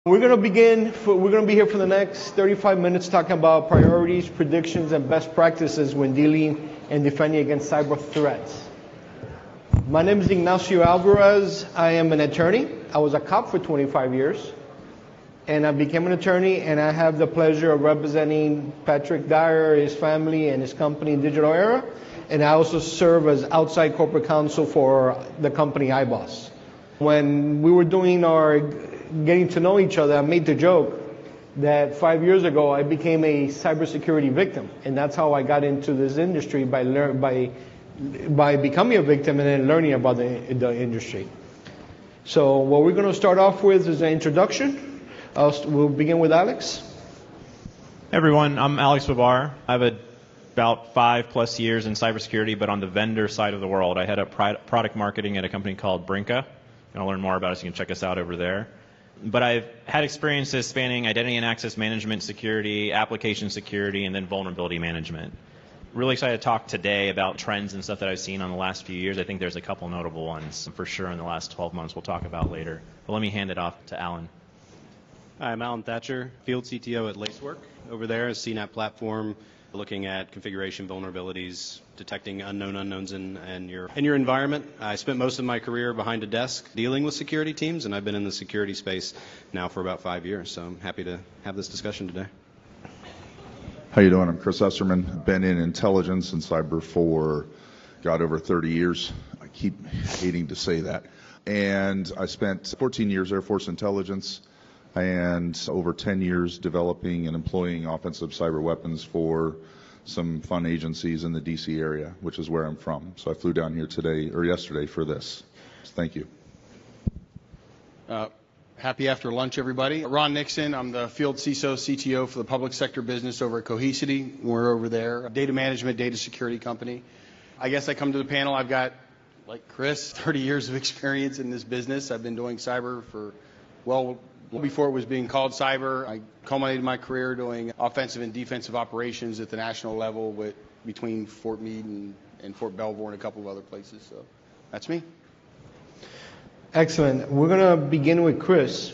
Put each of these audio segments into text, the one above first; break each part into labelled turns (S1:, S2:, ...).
S1: We're going to be here for the next 35 minutes talking about priorities, predictions, and best practices when dealing and defending against cyber threats. My name is Ignacio Alvarez. I am an attorney. I was a cop for 25 years, and I became an attorney, and I have the pleasure of representing Patrick Dyer, his family, and his company, Digital Era, and I also serve as outside corporate counsel for the company iBoss. When we were doing our getting to know each other, I made the joke that 5 years ago I became a cybersecurity victim, and that's how I got into this industry by becoming a victim and then learning about the industry. So what we're going to start off with is an introduction. We'll begin with Alex.
S2: Hey everyone, I'm Alex Babar. I have about 5+ years in cybersecurity, but on the vendor side of the world. I head up product marketing at a company called Brinka. If you want to learn more about us, you can check us out over there. But I've had experiences spanning identity and access management, security, application security, and then vulnerability management. Really excited to talk today about trends and stuff that I've seen on the last few years. I think there's a couple notable ones for sure in the last 12 months we'll talk about later. But let me hand it off to Alan.
S3: Hi, I'm Alan Thatcher, Field CTO at Lacework. Over there is CNAP platform, looking at configuration vulnerabilities, detecting unknown unknowns in your environment. I spent most of my career behind a desk dealing with security teams, and I've been in the security space now for about 5 years, so I'm happy to have this discussion today.
S4: How you doing? I'm Chris Ussersman. Been in intelligence and cyber for, over 30 years. I keep hating to say that. And I spent 14 years Air Force intelligence and over 10 years developing and employing offensive cyber weapons for some fun agencies in the DC area, which is where I'm from. So I flew down here yesterday for this. So thank you.
S5: Happy after lunch, everybody. Ron Nixon, I'm the field CISO, CTO for the public sector business over at Cohesity. We're over there, a data management, data security company. I guess I come to the panel, I've got, like Chris, 30 years of experience in this business. I've been doing cyber for, well before it was being called cyber. I culminated my career doing offensive and defensive operations at the national level between Fort Meade and Fort Belvoir and a couple of other places. So that's me.
S1: Excellent. We're going to begin with Chris.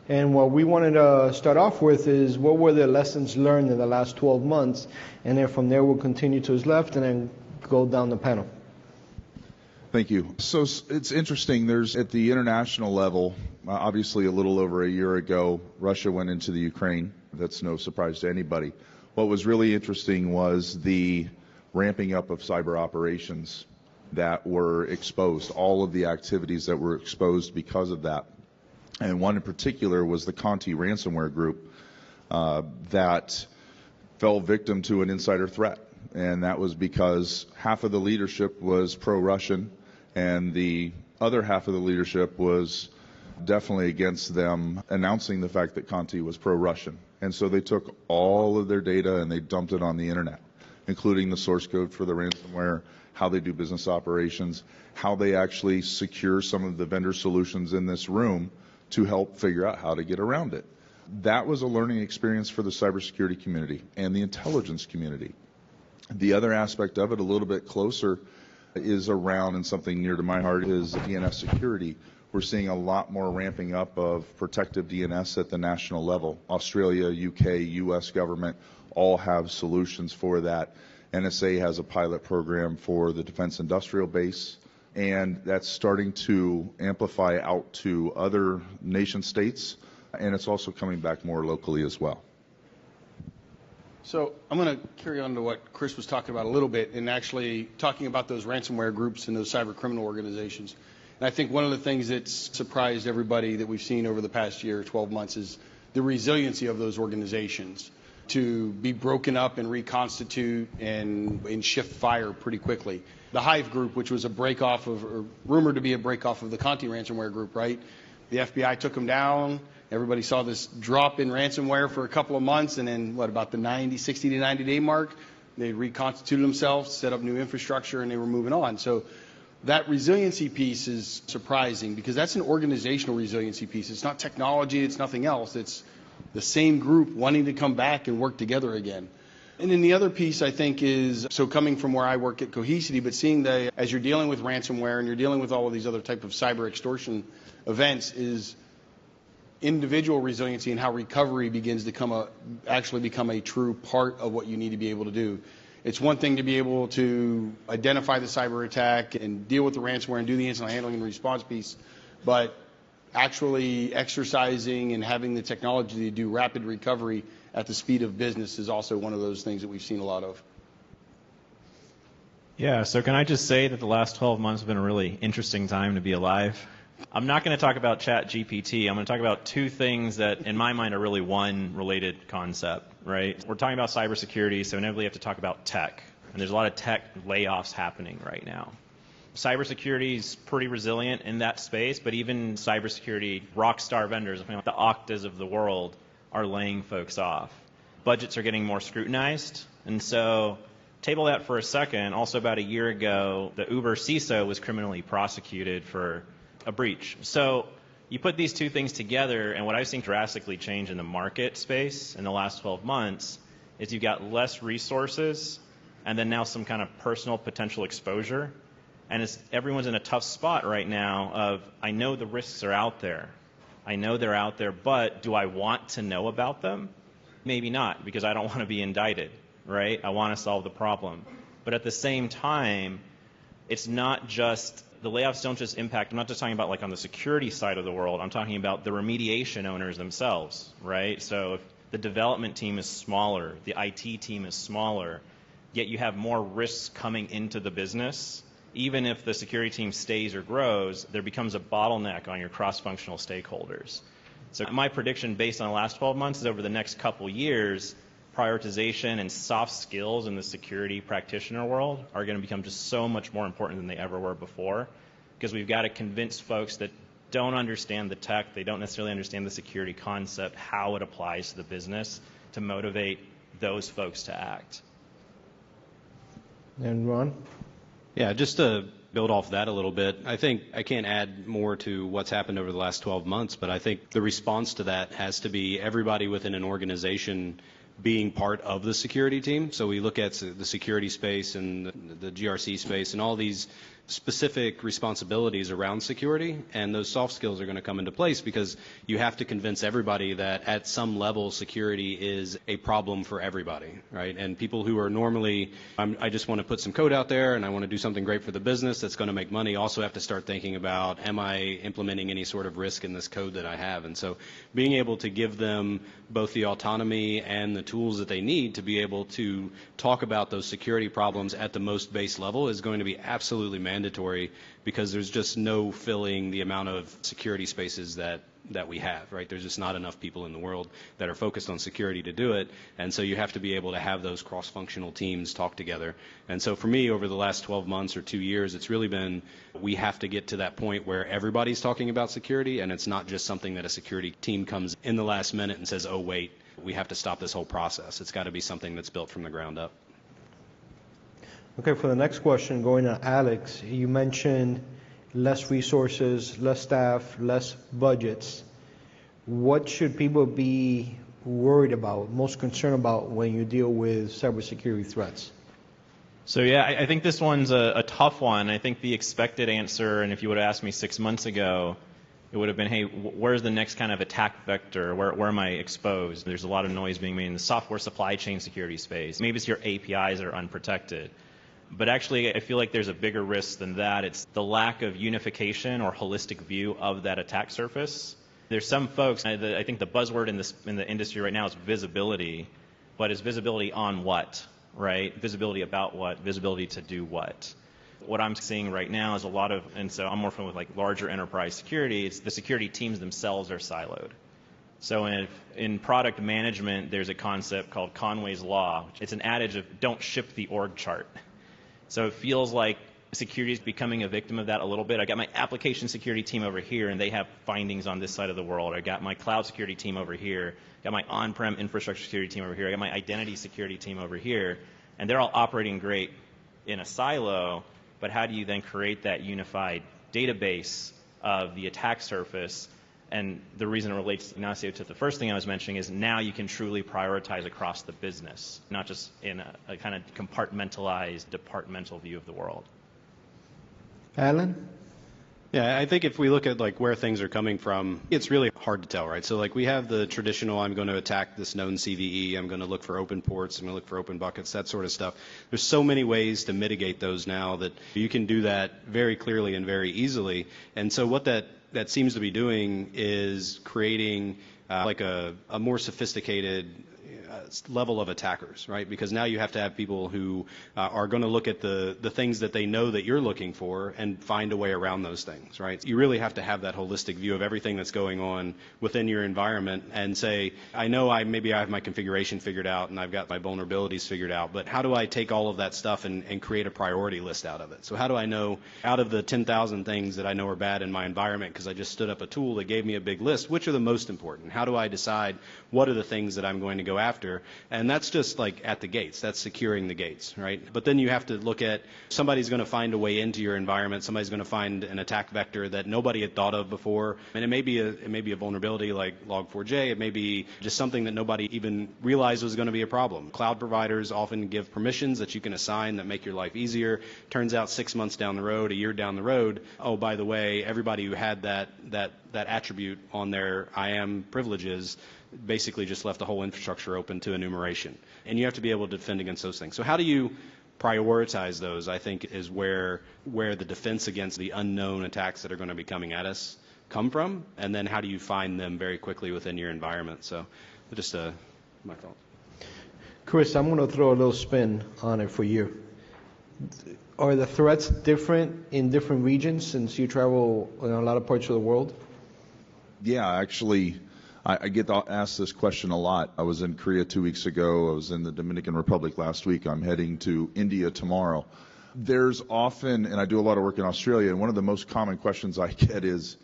S1: And what we wanted to start off with is what were the lessons learned in the last 12 months? And then from there we'll continue to his left and then go down the panel.
S4: Thank you. So it's interesting. There's at the international level, obviously a little over a year ago, Russia went into the Ukraine. That's no surprise to anybody. What was really interesting was the ramping up of cyber operations that were exposed, all of the activities that were exposed because of that. And one in particular was the Conti ransomware group that fell victim to an insider threat. And that was because half of the leadership was pro-Russian, and the other half of the leadership was definitely against them announcing the fact that Conti was pro-Russian. And so they took all of their data and they dumped it on the internet, including the source code for the ransomware, how they do business operations, how they actually secure some of the vendor solutions in this room to help figure out how to get around it. That was a learning experience for the cybersecurity community and the intelligence community. The other aspect of it, a little bit closer, is around, and something near to my heart, is DNS security. We're seeing a lot more ramping up of protective DNS at the national level. Australia, UK, US government all have solutions for that. NSA has a pilot program for the defense industrial base, and that's starting to amplify out to other nation states, and it's also coming back more locally as well.
S5: So I'm going to carry on to what Chris was talking about a little bit, and actually talking about those ransomware groups and those cyber criminal organizations. And I think one of the things that's surprised everybody that we've seen over the past year, 12 months, is the resiliency of those organizations to be broken up and reconstitute and shift fire pretty quickly. The Hive group, which was a break-off of, or rumored to be a break-off of the Conti ransomware group, right? The FBI took them down. Everybody saw this drop in ransomware for a couple of months, and then about the 60 to 90 day mark, they reconstituted themselves, set up new infrastructure, and they were moving on. So that resiliency piece is surprising because that's an organizational resiliency piece. It's not technology, it's nothing else. It's the same group wanting to come back and work together again. And then the other piece, I think, is, so coming from where I work at Cohesity, but seeing as you're dealing with ransomware and you're dealing with all of these other type of cyber extortion events, is individual resiliency and how recovery begins to actually become a true part of what you need to be able to do. It's one thing to be able to identify the cyber attack and deal with the ransomware and do the incident handling and response piece, but actually exercising and having the technology to do rapid recovery at the speed of business is also one of those things that we've seen a lot of.
S2: Yeah, so can I just say that the last 12 months have been a really interesting time to be alive? I'm not going to talk about ChatGPT. I'm going to talk about two things that, in my mind, are really one related concept, right? We're talking about cybersecurity, so inevitably we have to talk about tech. And there's a lot of tech layoffs happening right now. Cybersecurity is pretty resilient in that space, but even cybersecurity rock star vendors, like the Oktas of the world, are laying folks off. Budgets are getting more scrutinized, and so table that for a second. Also, about a year ago, the Uber CISO was criminally prosecuted for a breach. So you put these two things together, and what I've seen drastically change in the market space in the last 12 months is you've got less resources and then now some kind of personal potential exposure. And everyone's in a tough spot right now of, I know the risks are out there. I know they're out there, but do I want to know about them? Maybe not, because I don't want to be indicted, right? I want to solve the problem. But at the same time, it's not just, the layoffs don't just impact, I'm not just talking about like on the security side of the world, I'm talking about the remediation owners themselves, right? So if the development team is smaller, the IT team is smaller, yet you have more risks coming into the business, even if the security team stays or grows, there becomes a bottleneck on your cross-functional stakeholders. So my prediction based on the last 12 months is over the next couple years, prioritization and soft skills in the security practitioner world are going to become just so much more important than they ever were before, because we've got to convince folks that don't understand the tech, they don't necessarily understand the security concept, how it applies to the business, to motivate those folks to act.
S1: And Ron?
S3: Yeah, just to build off that a little bit, I think I can't add more to what's happened over the last 12 months, but I think the response to that has to be everybody within an organization being part of the security team. So we look at the security space and the GRC space and all these specific responsibilities around security, and those soft skills are going to come into place because you have to convince everybody that at some level security is a problem for everybody, right? And people who are normally, I just want to put some code out there and I want to do something great for the business that's going to make money, also have to start thinking about, am I implementing any sort of risk in this code that I have? And so being able to give them both the autonomy and the tools that they need to be able to talk about those security problems at the most base level is going to be absolutely mandatory, because there's just no filling the amount of security spaces that we have, right? There's just not enough people in the world that are focused on security to do it, and so you have to be able to have those cross-functional teams talk together. And so for me, over the last 12 months or 2 years, it's really been, we have to get to that point where everybody's talking about security, and it's not just something that a security team comes in the last minute and says, oh wait, we have to stop this whole process. It's got to be something that's built from the ground up.
S1: Okay, for the next question, going to Alex, you mentioned less resources, less staff, less budgets. What should people be worried about, most concerned about when you deal with cybersecurity threats?
S2: So yeah, I think this one's a tough one. I think the expected answer, and if you would have asked me 6 months ago, it would have been, hey, where's the next kind of attack vector? Where am I exposed? There's a lot of noise being made in the software supply chain security space. Maybe it's your APIs that are unprotected. But actually, I feel like there's a bigger risk than that. It's the lack of unification or holistic view of that attack surface. There's some folks, I think the buzzword in the industry right now is visibility, but is visibility on what, right? Visibility about what? Visibility to do what? What I'm seeing right now is a lot of, and so I'm more familiar with like larger enterprise security, it's the security teams themselves are siloed. So in product management, there's a concept called Conway's Law. It's an adage of don't ship the org chart. So it feels like security is becoming a victim of that a little bit. I got my application security team over here, and they have findings on this side of the world. I got my cloud security team over here. Got my on-prem infrastructure security team over here. I got my identity security team over here. And they're all operating great in a silo, but how do you then create that unified database of the attack surface? And the reason it relates, Ignacio, to the first thing I was mentioning is now you can truly prioritize across the business, not just in a kind of compartmentalized, departmental view of the world.
S1: Alan?
S3: Yeah, I think if we look at like where things are coming from, it's really hard to tell, right? So like we have the traditional, I'm going to attack this known CVE, I'm going to look for open ports, I'm going to look for open buckets, that sort of stuff. There's so many ways to mitigate those now that you can do that very clearly and very easily. And so what that seems to be doing is creating like a more sophisticated level of attackers, right? Because now you have to have people who are going to look at the things that they know that you're looking for and find a way around those things, right? You really have to have that holistic view of everything that's going on within your environment and say, I know maybe I have my configuration figured out and I've got my vulnerabilities figured out, but how do I take all of that stuff and create a priority list out of it? So how do I know out of the 10,000 things that I know are bad in my environment because I just stood up a tool that gave me a big list, which are the most important? How do I decide what are the things that I'm going to go after? And that's just like at the gates. That's securing the gates, right? But then you have to look at somebody's going to find a way into your environment. Somebody's going to find an attack vector that nobody had thought of before. And it may be a vulnerability like Log4j. It may be just something that nobody even realized was going to be a problem. Cloud providers often give permissions that you can assign that make your life easier. Turns out 6 months down the road, a year down the road, oh, by the way, everybody who had that attribute on their IAM privileges basically just left the whole infrastructure open to enumeration. And you have to be able to defend against those things. So how do you prioritize those, I think, is where the defense against the unknown attacks that are going to be coming at us come from, and then how do you find them very quickly within your environment. So just my thought.
S1: Chris, I'm going to throw a little spin on it for you. Are the threats different in different regions since you travel in a lot of parts of the world?
S4: Yeah, actually, I get asked this question a lot. I was in Korea 2 weeks ago. I was in the Dominican Republic last week. I'm heading to India tomorrow. There's often, and I do a lot of work in Australia, and one of the most common questions I get is,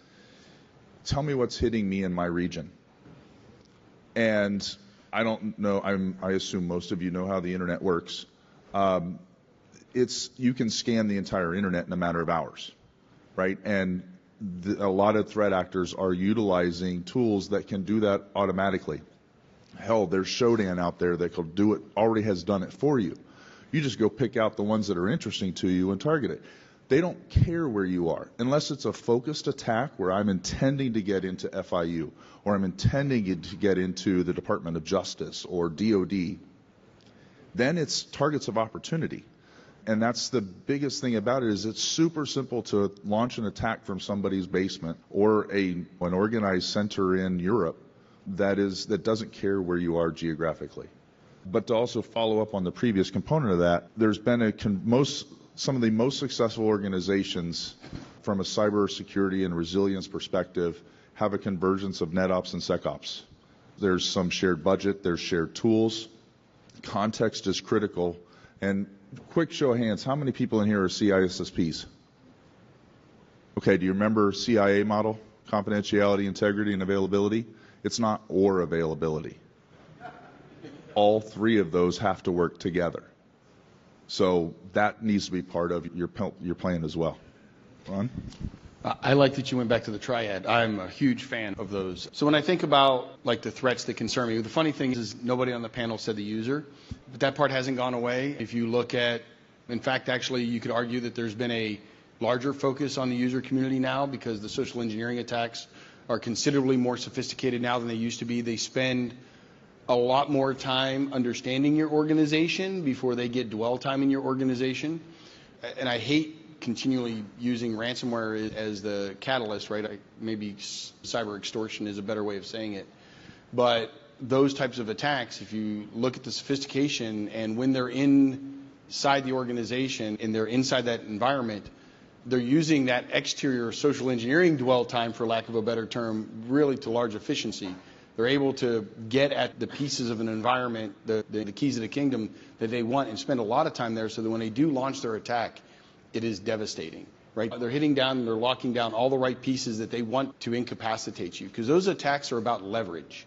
S4: tell me what's hitting me in my region. And I don't know, I assume most of you know how the internet works. You can scan the entire internet in a matter of hours, right? And a lot of threat actors are utilizing tools that can do that automatically. Hell, there's Shodan out there that can do it, already has done it for you. You just go pick out the ones that are interesting to you and target it. They don't care where you are, unless it's a focused attack where I'm intending to get into FIU, or I'm intending to get into the Department of Justice or DOD. Then it's targets of opportunity. And that's the biggest thing about it, is it's super simple to launch an attack from somebody's basement or an organized center in Europe that doesn't care where you are geographically. But to also follow up on the previous component of that, there's been some of the most successful organizations from a cybersecurity and resilience perspective have a convergence of NetOps and SecOps. There's some shared budget, there's shared tools. Context is critical. And quick show of hands, how many people in here are CISSPs? Okay, do you remember CIA model? Confidentiality, integrity, and availability? It's not or availability. All three of those have to work together. So that needs to be part of your plan as well. Ron?
S5: I like that you went back to the triad. I'm a huge fan of those. So when I think about like the threats that concern me, the funny thing is nobody on the panel said the user, but that part hasn't gone away. If you look at, in fact, actually, you could argue that there's been a larger focus on the user community now because the social engineering attacks are considerably more sophisticated now than they used to be. They spend a lot more time understanding your organization before they get dwell time in your organization. And I hate continually using ransomware as the catalyst, right? Maybe cyber extortion is a better way of saying it. But those types of attacks, if you look at the sophistication and when they're inside the organization and they're inside that environment, they're using that exterior social engineering dwell time, for lack of a better term, really to large efficiency. They're able to get at the pieces of an environment, the keys of the kingdom that they want, and spend a lot of time there so that when they do launch their attack, it is devastating, right? They're hitting down and they're locking down all the right pieces that they want to incapacitate you, because those attacks are about leverage.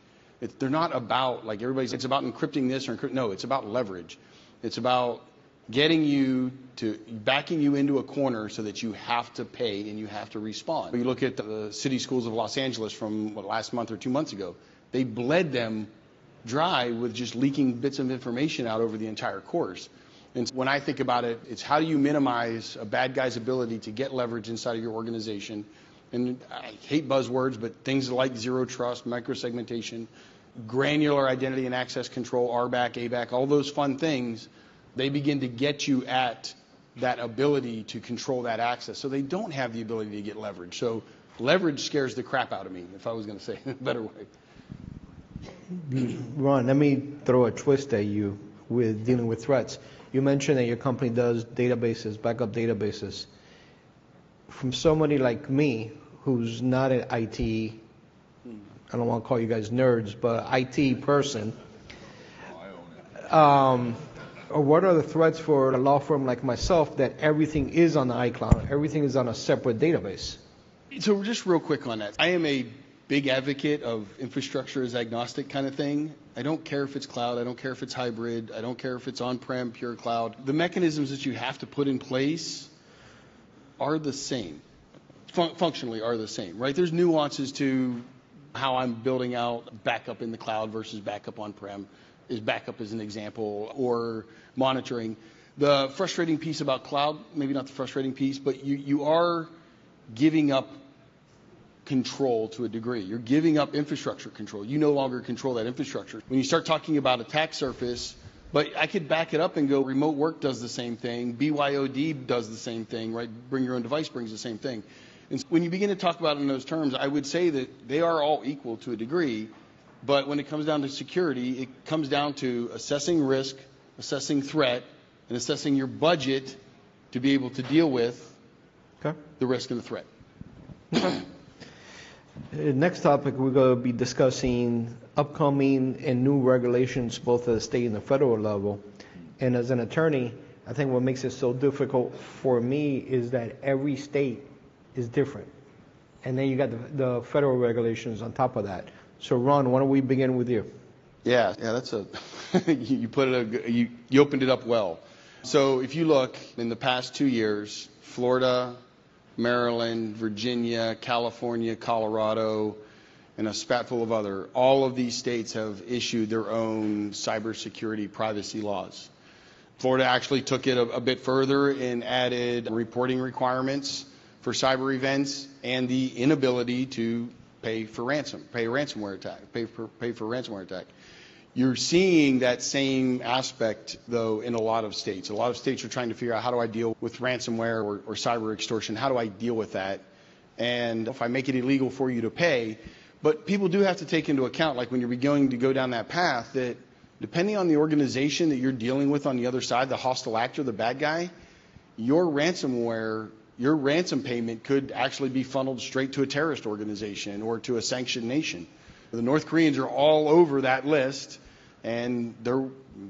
S5: They're not about, like everybody's, it's about encrypting this or no, it's about leverage. It's about getting you to, backing you into a corner so that you have to pay and you have to respond. You look at the city schools of Los Angeles from last month or 2 months ago, they bled them dry with just leaking bits of information out over the entire course. And when I think about it, it's how do you minimize a bad guy's ability to get leverage inside of your organization? And I hate buzzwords, but things like zero trust, microsegmentation, granular identity and access control, RBAC, ABAC, all those fun things, they begin to get you at that ability to control that access. So they don't have the ability to get leverage. So leverage scares the crap out of me, if I was going to say it in a better way.
S1: Ron, let me throw a twist at you with dealing with threats. You mentioned that your company does databases, backup databases. From somebody like me, who's not an IT, I don't want to call you guys nerds, but IT person, what are the threats for a law firm like myself that everything is on the iCloud, everything is on a separate database?
S5: So just real quick on that. I am a big advocate of infrastructure as agnostic kind of thing. I don't care if it's cloud. I don't care if it's hybrid. I don't care if it's on-prem, pure cloud. The mechanisms that you have to put in place are the same. Functionally are the same, right? There's nuances to how I'm building out backup in the cloud versus backup on-prem. Is backup as an example, or monitoring. The frustrating piece about cloud, maybe not the frustrating piece, but you are giving up control to a degree. You're giving up infrastructure control. You no longer control that infrastructure. When you start talking about attack surface, but I could back it up and go, remote work does the same thing, BYOD does the same thing, right? Bring your own device brings the same thing. And so when you begin to talk about it in those terms, I would say that they are all equal to a degree, but when it comes down to security, it comes down to assessing risk, assessing threat, and assessing your budget to be able to deal with the risk and the threat.
S1: Next topic, we're going to be discussing upcoming and new regulations, both at the state and the federal level. And as an attorney, I think what makes it so difficult for me is that every state is different. And then you got the federal regulations on top of that. So Ron, why don't we begin with you?
S5: Yeah, that's a you put it you opened it up well. So if you look in the past 2 years, Florida, Maryland, Virginia, California, Colorado, and a spatful of other, all of these states have issued their own cybersecurity privacy laws. Florida actually took it a bit further and added reporting requirements for cyber events and the inability to pay for ransomware attack. You're seeing that same aspect, though, in a lot of states. A lot of states are trying to figure out, how do I deal with ransomware or cyber extortion? How do I deal with that? And if I make it illegal for you to pay, but people do have to take into account, like when you're going to go down that path, that depending on the organization that you're dealing with on the other side, the hostile actor, the bad guy, your ransomware, your ransom payment could actually be funneled straight to a terrorist organization or to a sanctioned nation. The North Koreans are all over that list, and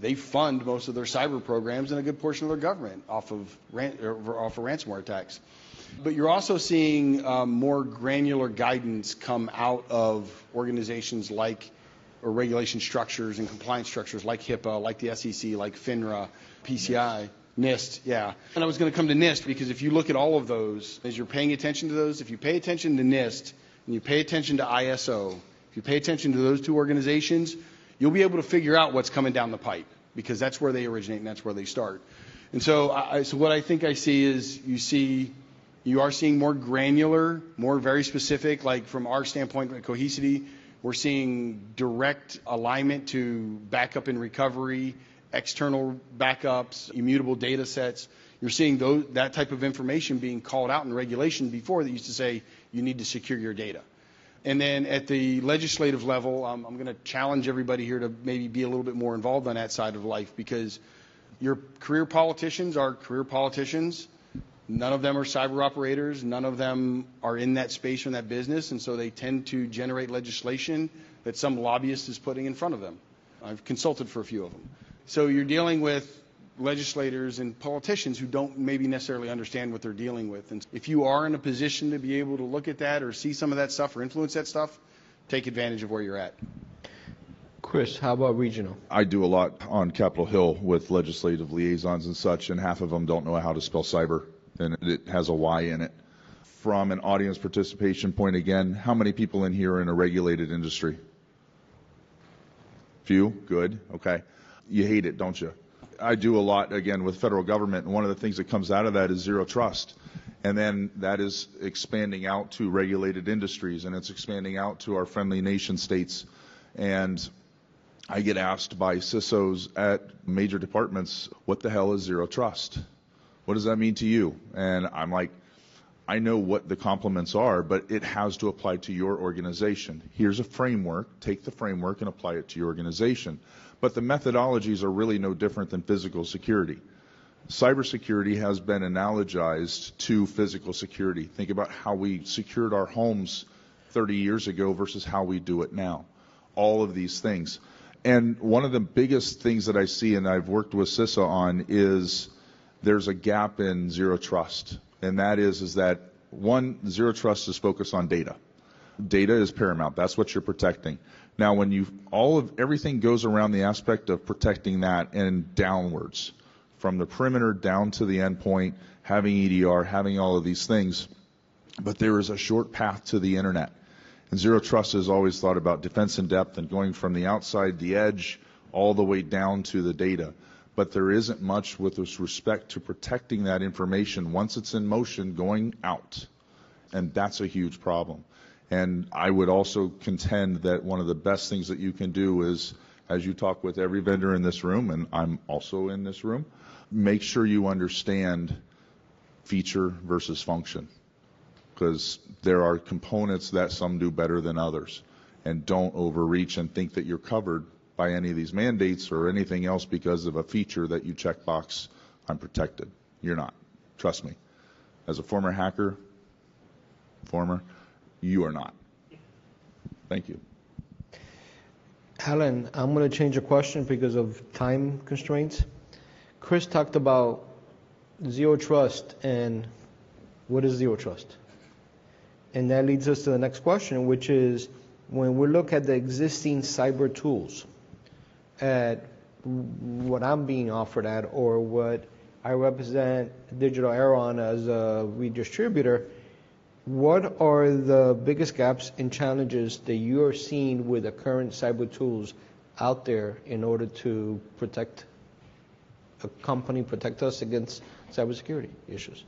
S5: they fund most of their cyber programs and a good portion of their government off of ransomware attacks. But you're also seeing more granular guidance come out of organizations like, or regulation structures and compliance structures like HIPAA, like the SEC, like FINRA, PCI. NIST, yeah. And I was going to come to NIST because if you look at all of those, as you're paying attention to those, if you pay attention to NIST and you pay attention to ISO, if you pay attention to those two organizations, you'll be able to figure out what's coming down the pipe, because that's where they originate and that's where they start. And so, so what I think I see is you are seeing more granular, more very specific, like from our standpoint at Cohesity, we're seeing direct alignment to backup and recovery, external backups, immutable data sets. You're seeing that type of information being called out in regulation before that used to say you need to secure your data. And then at the legislative level, I'm going to challenge everybody here to maybe be a little bit more involved on that side of life, because your career politicians are career politicians. None of them are cyber operators. None of them are in that space or in that business, and so they tend to generate legislation that some lobbyist is putting in front of them. I've consulted for a few of them. So you're dealing with legislators and politicians who don't maybe necessarily understand what they're dealing with. And if you are in a position to be able to look at that or see some of that stuff or influence that stuff, take advantage of where you're at.
S1: Chris, how about regional?
S4: I do a lot on Capitol Hill with legislative liaisons and such, and half of them don't know how to spell cyber, and it has a Y in it. From an audience participation point again, how many people in here are in a regulated industry? Few? Good. Okay. You hate it, don't you? I do a lot, again, with federal government, and one of the things that comes out of that is zero trust. And then that is expanding out to regulated industries, and it's expanding out to our friendly nation states. And I get asked by CISOs at major departments, what the hell is zero trust? What does that mean to you? And I'm like, I know what the complements are, but it has to apply to your organization. Here's a framework. Take the framework and apply it to your organization. But the methodologies are really no different than physical security. Cybersecurity has been analogized to physical security. Think about how we secured our homes 30 years ago versus how we do it now. All of these things. And one of the biggest things that I see, and I've worked with CISA on, is there's a gap in zero trust. And that is that, one, zero trust is focused on data. Data is paramount. That's what you're protecting. Now, when everything goes around the aspect of protecting that and downwards, from the perimeter down to the endpoint, having EDR, having all of these things, but there is a short path to the internet. And zero trust is always thought about defense in depth and going from the outside, the edge, all the way down to the data. But there isn't much with respect to protecting that information once it's in motion going out. And that's a huge problem. And I would also contend that one of the best things that you can do is, as you talk with every vendor in this room, and I'm also in this room, make sure you understand feature versus function. Because there are components that some do better than others. And don't overreach and think that you're covered by any of these mandates or anything else because of a feature that you checkbox, I'm protected. You're not. Trust me. As a former hacker, you are not. Thank you.
S1: Alan, I'm going to change the question because of time constraints. Chris talked about zero trust, and what is zero trust? And that leads us to the next question, which is, when we look at the existing cyber tools, at what I'm being offered at, or what I represent Digital Era on as a redistributor, what are the biggest gaps and challenges that you are seeing with the current cyber tools out there in order to protect a company, protect us against cybersecurity issues?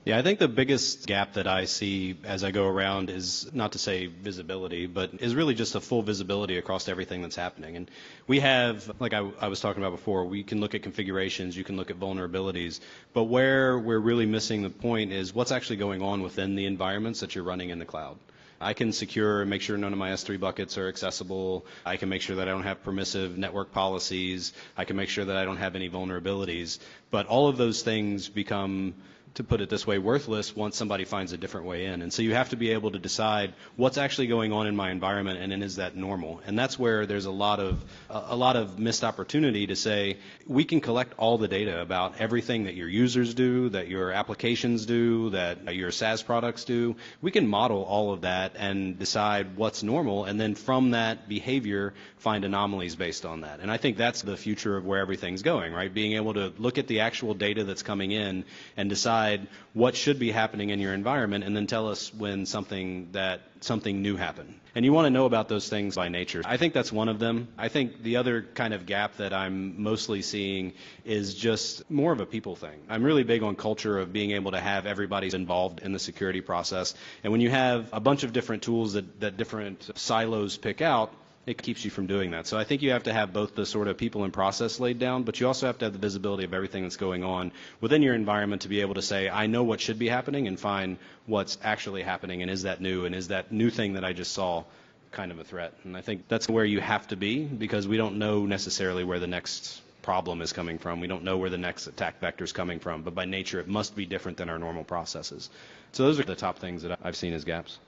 S3: Yeah, I think the biggest gap that I see as I go around is, not to say visibility, but is really just a full visibility across everything that's happening. And we have, like I was talking about before, we can look at configurations, you can look at vulnerabilities, but where we're really missing the point is what's actually going on within the environments that you're running in the cloud. I can secure and make sure none of my S3 buckets are accessible. I can make sure that I don't have permissive network policies. I can make sure that I don't have any vulnerabilities. But all of those things become, to put it this way, worthless once somebody finds a different way in. And so you have to be able to decide what's actually going on in my environment, and then is that normal? And that's where there's a lot of missed opportunity to say, we can collect all the data about everything that your users do, that your applications do, that your SaaS products do. We can model all of that and decide what's normal, and then from that behavior find anomalies based on that. And I think that's the future of where everything's going, right? Being able to look at the actual data that's coming in and decide what should be happening in your environment, and then tell us when something new happened. And you want to know about those things by nature. I think that's one of them. I think the other kind of gap that I'm mostly seeing is just more of a people thing. I'm really big on culture of being able to have everybody involved in the security process. And when you have a bunch of different tools that different silos pick out, it keeps you from doing that. So I think you have to have both the sort of people and process laid down, but you also have to have the visibility of everything that's going on within your environment to be able to say, I know what should be happening, and find what's actually happening, and is that new, and is that new thing that I just saw kind of a threat. And I think that's where you have to be, because we don't know necessarily where the next problem is coming from. We don't know where the next attack vector is coming from, but by nature it must be different than our normal processes. So those are the top things that I've seen as gaps.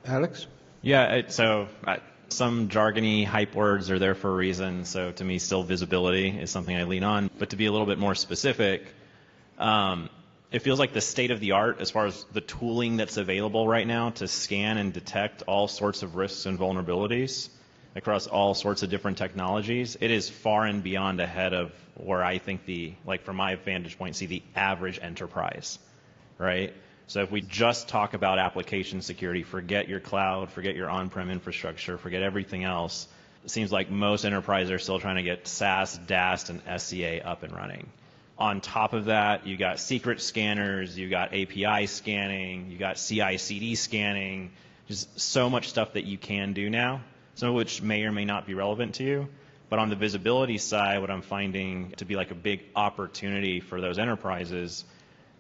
S1: Alex?
S2: Yeah, some jargony hype words are there for a reason, so to me still visibility is something I lean on. But to be a little bit more specific, it feels like the state of the art as far as the tooling that's available right now to scan and detect all sorts of risks and vulnerabilities across all sorts of different technologies, it is far and beyond ahead of where I think from my vantage point, see the average enterprise, right? So if we just talk about application security, forget your cloud, forget your on-prem infrastructure, forget everything else, It seems like most enterprises are still trying to get SaaS, DAST, and SCA up and running. On top of that, you got secret scanners, you got API scanning, you got CI/CD scanning, just so much stuff that you can do now, some of which may or may not be relevant to you. But on the visibility side, what I'm finding to be like a big opportunity for those enterprises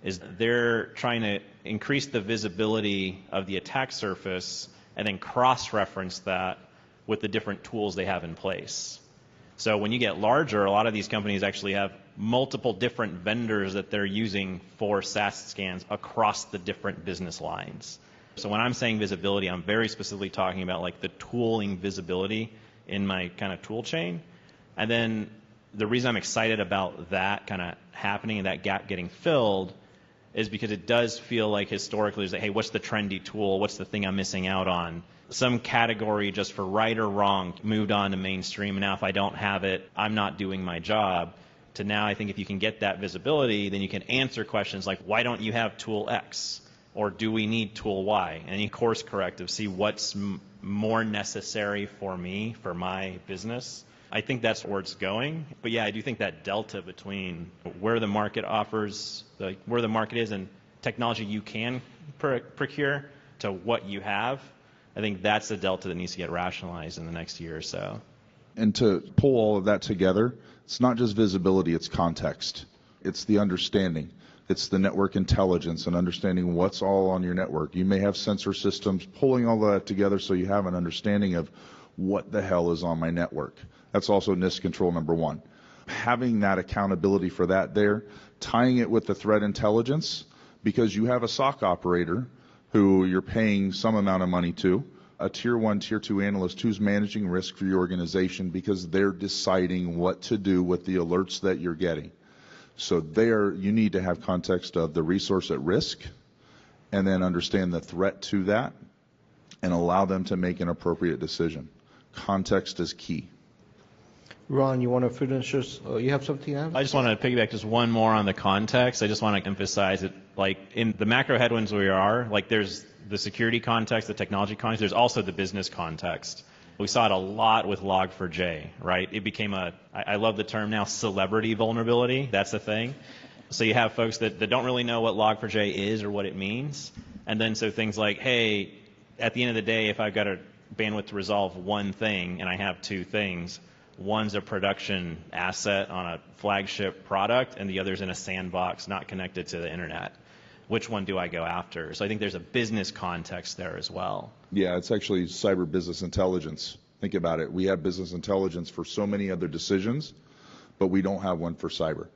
S2: is they're trying to increase the visibility of the attack surface and then cross-reference that with the different tools they have in place. So when you get larger, a lot of these companies actually have multiple different vendors that they're using for SaaS scans across the different business lines. So when I'm saying visibility, I'm very specifically talking about like the tooling visibility in my kind of tool chain. And then the reason I'm excited about that kind of happening and that gap getting filled is because it does feel like historically it's like, hey, what's the trendy tool? What's the thing I'm missing out on? Some category just for right or wrong moved on to mainstream. And now if I don't have it, I'm not doing my job. To now, I think if you can get that visibility, then you can answer questions like, why don't you have tool X? Or do we need tool Y? And you course correct to see what's more necessary for me, for my business. I think that's where it's going. But yeah, I do think that delta between where the market offers, where the market is and technology you can procure to what you have, I think that's the delta that needs to get rationalized in the next year or so.
S4: And to pull all of that together, it's not just visibility, it's context. It's the understanding. It's the network intelligence and understanding what's all on your network. You may have sensor systems, pulling all that together so you have an understanding of what the hell is on my network. That's also NIST control number one. Having that accountability for that there, tying it with the threat intelligence, because you have a SOC operator who you're paying some amount of money to, a tier 1, tier 2 analyst who's managing risk for your organization because they're deciding what to do with the alerts that you're getting. So there, you need to have context of the resource at risk and then understand the threat to that and allow them to make an appropriate decision. Context is key.
S1: Ron, you want to finish this? You have something to add?
S2: I just want to piggyback just one more on the context. I just want to emphasize it, like in the macro headwinds we are, like there's the security context, the technology context, there's also the business context. We saw it a lot with Log4j, right? It became I love the term now, celebrity vulnerability. That's the thing. So you have folks that don't really know what Log4j is or what it means. And then so things like, hey, at the end of the day, if I've got a bandwidth to resolve one thing and I have two things, one's a production asset on a flagship product and the other's in a sandbox not connected to the internet. Which one do I go after? So I think there's a business context there as well.
S4: Yeah, it's actually cyber business intelligence. Think about it. We have business intelligence for so many other decisions, but we don't have one for cyber.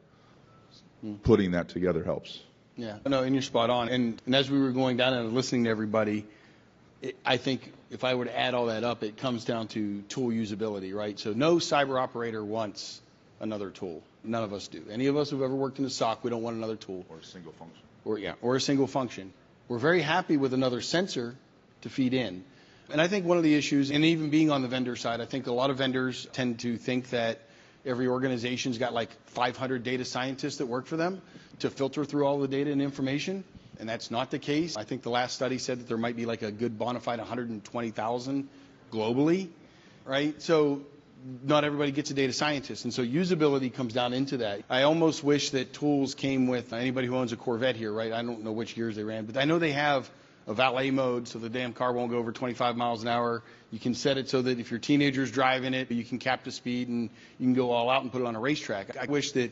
S4: Putting that together helps.
S5: Yeah, no, and you're spot on. And as we were going down and listening to everybody, I think if I were to add all that up, it comes down to tool usability, right? So no cyber operator wants another tool. None of us do. Any of us who've ever worked in a SOC, we don't want another tool.
S4: Or a single function.
S5: Or a single function. We're very happy with another sensor to feed in. And I think one of the issues, and even being on the vendor side, I think a lot of vendors tend to think that every organization's got like 500 data scientists that work for them to filter through all the data and information. And that's not the case. I think the last study said that there might be like a good bona fide 120,000 globally, right? So not everybody gets a data scientist. And so usability comes down into that. I almost wish that tools came with anybody who owns a Corvette here, right? I don't know which years they ran, but I know they have a valet mode so the damn car won't go over 25 miles an hour. You can set it so that if your teenager's driving it, you can cap the speed and you can go all out and put it on a racetrack. I wish that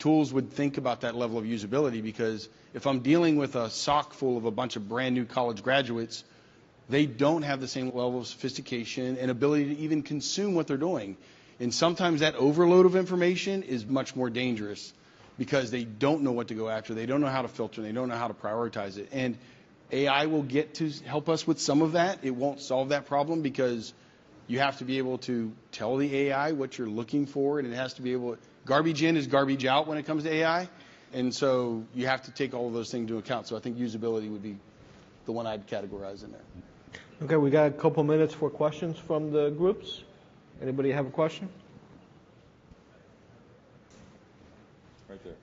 S5: tools would think about that level of usability, because if I'm dealing with a SOC full of a bunch of brand new college graduates, they don't have the same level of sophistication and ability to even consume what they're doing. And sometimes that overload of information is much more dangerous because they don't know what to go after. They don't know how to filter. They don't know how to prioritize it. And AI will get to help us with some of that. It won't solve that problem because you have to be able to tell the AI what you're looking for, and it has to be able to, garbage in is garbage out when it comes to AI. And so you have to take all of those things into account. So I think usability would be the one I'd categorize in there.
S1: Okay, we got a couple minutes for questions from the groups. Anybody have a question?
S4: Right there.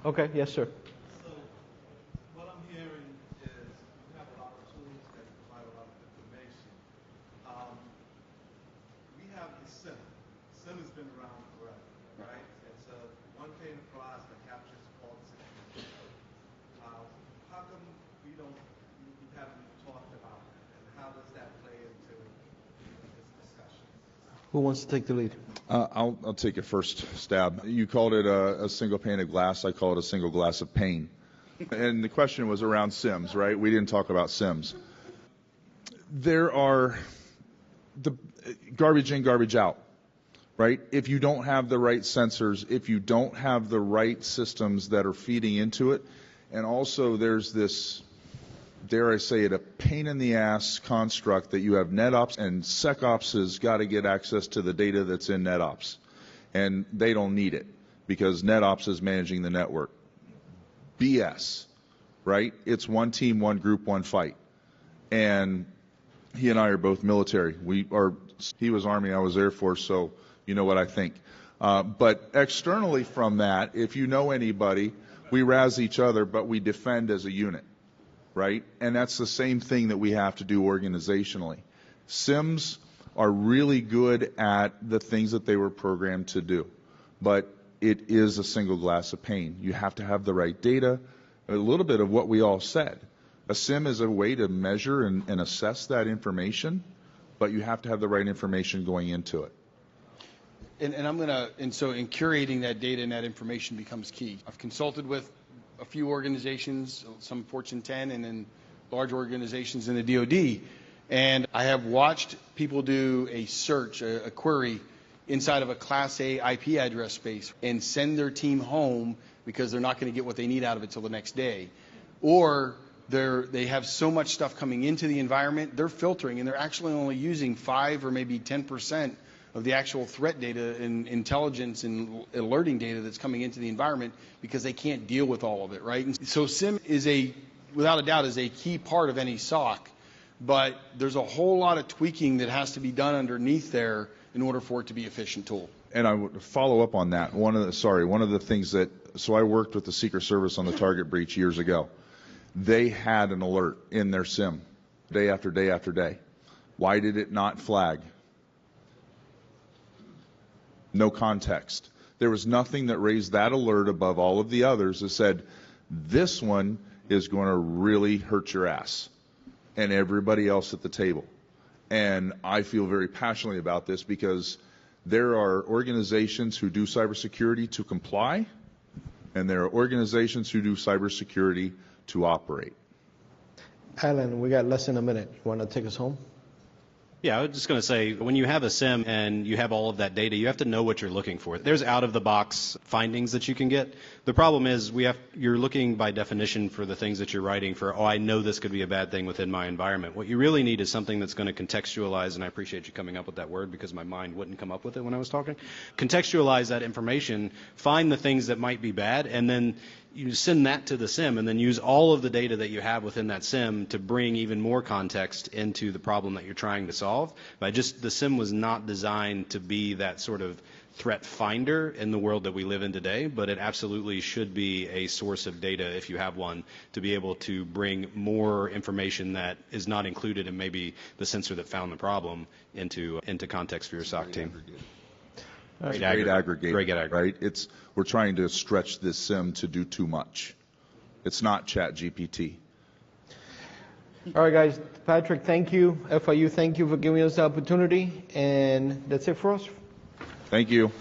S1: Okay, yes, sir.
S6: So what I'm hearing is you have a lot of tools that provide a lot of information. We
S1: Who wants to take the lead?
S4: I'll take a first stab. You called it a single pane of glass. I call it a single glass of pain. And the question was around SIMs, right? We didn't talk about SIMs. There are the garbage in, garbage out, right? If you don't have the right sensors, if you don't have the right systems that are feeding into it, and also there's this, dare I say it, a pain in the ass construct that you have NetOps, and SecOps has got to get access to the data that's in NetOps. And they don't need it because NetOps is managing the network. BS, right? It's one team, one group, one fight. And he and I are both military. He was Army, I was Air Force, so you know what I think. But externally from that, if you know anybody, we razz each other, but we defend as a unit, right? And that's the same thing that we have to do organizationally. SIMs are really good at the things that they were programmed to do, but it is a single glass of pain. You have to have the right data, a little bit of what we all said. A SIM is a way to measure and assess that information, but you have to have the right information going into it.
S5: And so in curating that data and that information becomes key. I've consulted with a few organizations, some Fortune 10 and then large organizations in the DoD, and I have watched people do a search, a query inside of a Class A IP address space and send their team home because they're not going to get what they need out of it till the next day. Or they have so much stuff coming into the environment, they're filtering, and they're actually only using 5 or maybe 10% of the actual threat data and intelligence and alerting data that's coming into the environment because they can't deal with all of it, right? And so SIM is without a doubt, is a key part of any SOC, but there's a whole lot of tweaking that has to be done underneath there in order for it to be an efficient tool.
S4: And I would follow up on that. One of the things so I worked with the Secret Service on the Target breach years ago. They had an alert in their SIM day after day after day. Why did it not flag? No context. There was nothing that raised that alert above all of the others that said, this one is going to really hurt your ass and everybody else at the table. And I feel very passionately about this because there are organizations who do cybersecurity to comply, and there are organizations who do cybersecurity to operate.
S1: Alan, we got less than a minute. You want to take us home?
S3: Yeah, I was just going to say, when you have a SIM and you have all of that data, you have to know what you're looking for. There's out-of-the-box findings that you can get. The problem is you're looking by definition for the things that you're writing for, I know this could be a bad thing within my environment. What you really need is something that's going to contextualize, and I appreciate you coming up with that word because my mind wouldn't come up with it when I was talking. Contextualize that information, find the things that might be bad, and then you send that to the SIM and then use all of the data that you have within that SIM to bring even more context into the problem that you're trying to solve. But the SIM was not designed to be that sort of threat finder in the world that we live in today, but it absolutely should be a source of data, if you have one, to be able to bring more information that is not included in maybe the sensor that found the problem into context for your SOC team.
S4: Great aggregator,
S3: Great aggregator.
S4: Right? We're trying to stretch this SIM to do too much. It's not ChatGPT.
S1: All right, guys. Patrick, thank you. FIU, thank you for giving us the opportunity. And that's it for us.
S4: Thank you.